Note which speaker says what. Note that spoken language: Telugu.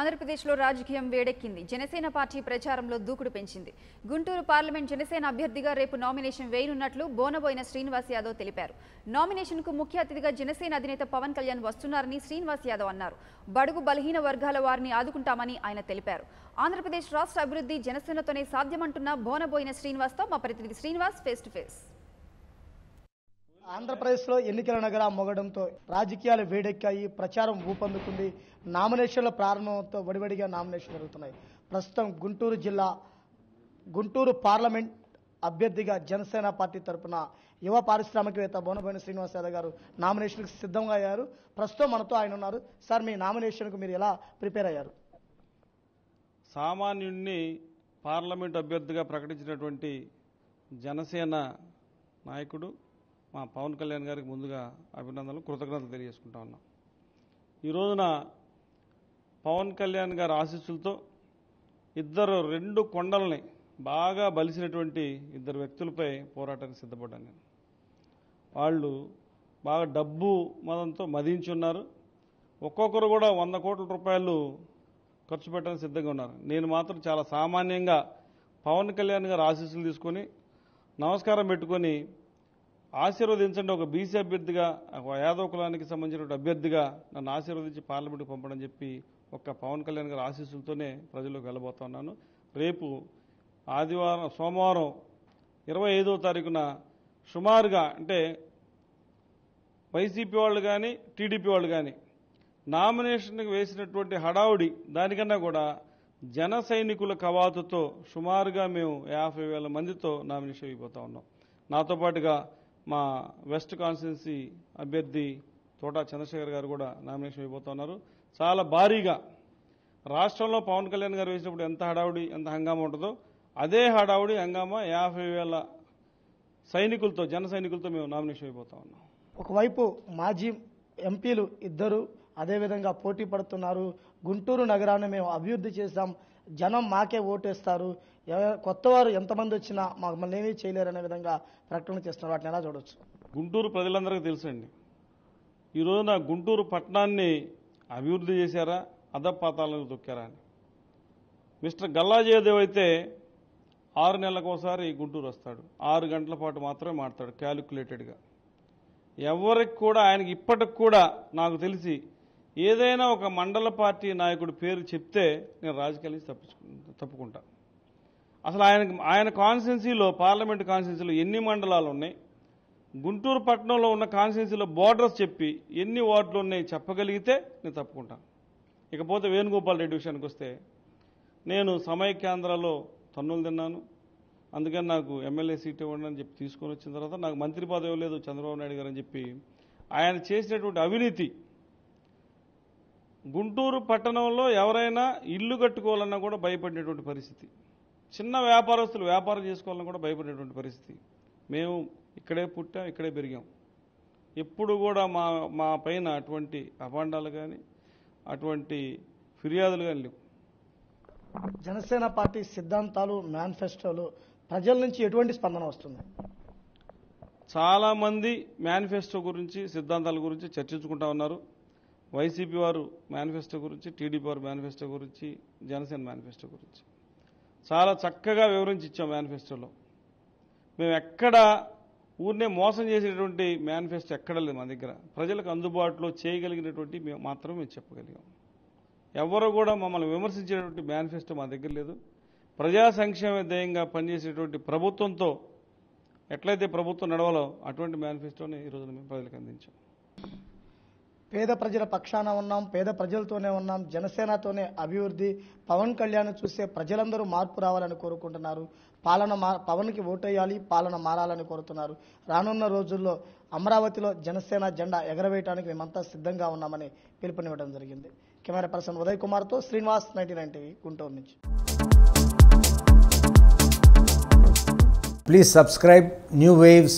Speaker 1: ఆంధ్రప్రదేశ్లో రాజకీయం వేడెక్కింది. జనసేన పార్టీ ప్రచారంలో దూకుడు పెంచింది. గుంటూరు పార్లమెంట్ జనసేన అభ్యర్థిగా రేపు నామినేషన్ వేయనున్నట్లు బోనబోయిన శ్రీనివాస్ యాదవ్ తెలిపారు. నామినేషన్కు ముఖ్య అతిథిగా జనసేన అధినేత పవన్ కళ్యాణ్ వస్తున్నారని శ్రీనివాస్ యాదవ్ అన్నారు. బడుగు బలహీన వర్గాల వారిని ఆదుకుంటామని ఆయన తెలిపారు. ఆంధ్రప్రదేశ్ రాష్ట్ర అభివృద్ధి జనసేనతోనే సాధ్యమంటున్న బోనబోయిన శ్రీనివాస్తో మా ప్రతినిధి శ్రీనివాస్ ఫేస్ టు ఫేస్.
Speaker 2: ఆంధ్రప్రదేశ్లో ఎన్నికల నగర మొగడంతో రాజకీయాలు వేడెక్కాయి, ప్రచారం ఊపందుకుంది. నామినేషన్ల ప్రారంభంతో వడివడిగా నామినేషన్ జరుగుతున్నాయి. ప్రస్తుతం గుంటూరు పార్లమెంట్ అభ్యర్థిగా జనసేన పార్టీ తరఫున యువ పారిశ్రామికవేత్త బోనబోయిన శ్రీనివాస్ యాదవ్ గారు నామినేషన్కి సిద్ధంగా అయ్యారు. ప్రస్తుతం మనతో ఆయన ఉన్నారు. సార్, మీ నామినేషన్కు మీరు ఎలా ప్రిపేర్ అయ్యారు?
Speaker 3: సామాన్యుడిని పార్లమెంట్ అభ్యర్థిగా ప్రకటించినటువంటి జనసేన నాయకుడు మా పవన్ కళ్యాణ్ గారికి ముందుగా అభినందనలు, కృతజ్ఞతలు తెలియజేసుకుంటా ఉన్నాం. ఈ రోజున పవన్ కళ్యాణ్ గారి ఆశీస్సులతో రెండు కొండల్ని బాగా బలిసినటువంటి ఇద్దరు వ్యక్తులపై పోరాటానికి సిద్ధపడ్డాను నేను. వాళ్ళు బాగా డబ్బు మదంతో మదించున్నారు. ఒక్కొక్కరు కూడా 100 కోట్ల రూపాయలు ఖర్చు పెట్టడానికి సిద్ధంగా ఉన్నారు. నేను మాత్రం చాలా సామాన్యంగా పవన్ కళ్యాణ్ గారి ఆశీస్సులు తీసుకొని నమస్కారం పెట్టుకొని ఆశీర్వదించండి, ఒక బీసీ అభ్యర్థిగా, ఒక యాదవ కులానికి సంబంధించిన అభ్యర్థిగా నన్ను ఆశీర్వదించి పార్లమెంట్కి పంపడం చెప్పి ఒక్క పవన్ కళ్యాణ్ గారి ఆశీస్సులతోనే ప్రజల్లోకి వెళ్ళబోతా ఉన్నాను. రేపు సోమవారం 25వ తారీఖున సుమారుగా అంటే వైసీపీ వాళ్ళు కానీ టీడీపీ వాళ్ళు కానీ నామినేషన్కి వేసినటువంటి హడావుడి దానికన్నా కూడా జన సైనికుల కవాతుతో సుమారుగా మేము 50,000 మందితో నామినేషన్ అయిపోతా ఉన్నాం. నాతో పాటుగా మా వెస్ట్ కాన్స్టిట్యున్సీ అభ్యర్థి తోటా చంద్రశేఖర్ గారు కూడా నామినేషన్ అయిపోతున్నారు. చాలా భారీగా రాష్ట్రంలో పవన్ కళ్యాణ్ గారు వేసినప్పుడు ఎంత హడావుడి, ఎంత హంగామా ఉంటుందో అదే హడావుడి హంగామా 50,000 సైనికులతో, జన సైనికులతో మేము నామినేషన్ అయిపోతా ఉన్నాం.
Speaker 2: ఒకవైపు మాజీ ఎంపీలు ఇద్దరు అదేవిధంగా పోటీ పడుతున్నారు. గుంటూరు నగరాన్ని మేము అభివృద్ధి చేస్తాం, జనం మాకే ఓటేస్తారు, కొత్తవారు ఎంతమంది వచ్చినా మమ్మల్ని ఏమీ చేయలేరనే విధంగా ప్రకటన చేస్తున్నారు. వాటిని ఎలా చూడవచ్చు?
Speaker 3: గుంటూరు ప్రజలందరికీ తెలుసండి. ఈ రోజున గుంటూరు పట్టణాన్ని అభివృద్ధి చేశారా, అధపాతాలను తొక్కారా అని. మిస్టర్ గల్లాజయదేవ్ అయితే 6 నెలలకు ఒకసారి గుంటూరు వస్తాడు, 6 గంటల పాటు మాత్రమే మాట్లాడు క్యాలిక్యులేటెడ్గా. ఎవరికి కూడా ఆయనకి ఇప్పటికి కూడా నాకు తెలిసి ఏదైనా ఒక మండల పార్టీ నాయకుడి పేరు చెప్తే నేను రాజకీయాల నుంచి తప్పుకుంటా. అసలు ఆయన కాన్స్టిట్యున్సీలో, పార్లమెంట్ కాన్స్టిట్యున్సీలో ఎన్ని మండలాలు ఉన్నాయి, గుంటూరు పట్టణంలో ఉన్న కాన్స్టిట్యున్సీలో బోర్డర్స్ చెప్పి ఎన్ని వార్డులు ఉన్నాయి చెప్పగలిగితే నేను తప్పుకుంటాను. ఇకపోతే వేణుగోపాల్ రెడ్డి విషయానికి వస్తే, నేను సమైక్యాంధ్రలో తన్నులు తిన్నాను, అందుకని నాకు ఎమ్మెల్యే సీట్ ఇవ్వండి అని చెప్పి తీసుకొని వచ్చిన తర్వాత నాకు మంత్రి పదవి లేదు చంద్రబాబు నాయుడు గారు అని చెప్పి ఆయన చేసినటువంటి అవినీతి. గుంటూరు పట్టణంలో ఎవరైనా ఇల్లు కట్టుకోవాలన్నా కూడా భయపడినటువంటి పరిస్థితి, చిన్న వ్యాపారస్తులు వ్యాపారం చేసుకోవాలన్నా కూడా భయపడేటువంటి పరిస్థితి. మేము ఇక్కడే పుట్టాం, ఇక్కడే పెరిగాం. ఎప్పుడు కూడా మా పైన అటువంటి అభాండాలు కానీ అటువంటి ఫిర్యాదులు కానీ లేవు.
Speaker 2: జనసేన పార్టీ సిద్ధాంతాలు, మేనిఫెస్టోలు ప్రజల నుంచి ఎటువంటి స్పందన వస్తుంది?
Speaker 3: చాలామంది మేనిఫెస్టో గురించి, సిద్ధాంతాల గురించి చర్చించుకుంటా ఉన్నారు. వైసీపీ వారు మేనిఫెస్టో గురించి, టీడీపీ వారు మేనిఫెస్టో గురించి, జనసేన మేనిఫెస్టో గురించి చాలా చక్కగా వివరించి ఇచ్చాం. మేనిఫెస్టోలో మేము ఎక్కడ ఊరినే మోసం చేసేటువంటి మేనిఫెస్టో ఎక్కడ లేదు మా దగ్గర. ప్రజలకు అందుబాటులో చేయగలిగినటువంటి మాత్రం మేము చెప్పగలిగాం. ఎవరు కూడా మమ్మల్ని విమర్శించేటువంటి మేనిఫెస్టో మా దగ్గర లేదు. ప్రజా సంక్షేమ ధ్యేయంగా పనిచేసేటువంటి ప్రభుత్వంతో ఎట్లయితే ప్రభుత్వం నడవాలో అటువంటి మేనిఫెస్టోని ఈరోజు మేము ప్రజలకు అందించాం.
Speaker 2: పేద ప్రజల పక్షాన ఉన్నాం, పేద ప్రజలతోనే ఉన్నాం, జనసేనతోనే అభివృద్ధి. పవన్ కళ్యాణ్ చూసే ప్రజలందరూ మార్పు రావాలని కోరుకుంటున్నారు. పవన్కి ఓటేయాలి, పాలన మారాలని కోరుతున్నారు. రానున్న రోజుల్లో అమరావతిలో జనసేన జెండా ఎగరవేయడానికి మేమంతా సిద్ధంగా ఉన్నామని పిలుపునివ్వడం జరిగింది. కెమెరా పర్సన్ ఉదయ్ కుమార్తో శ్రీనివాస్, 99 టీవీ, గుంటూరు నుంచి.
Speaker 4: Please subscribe New Waves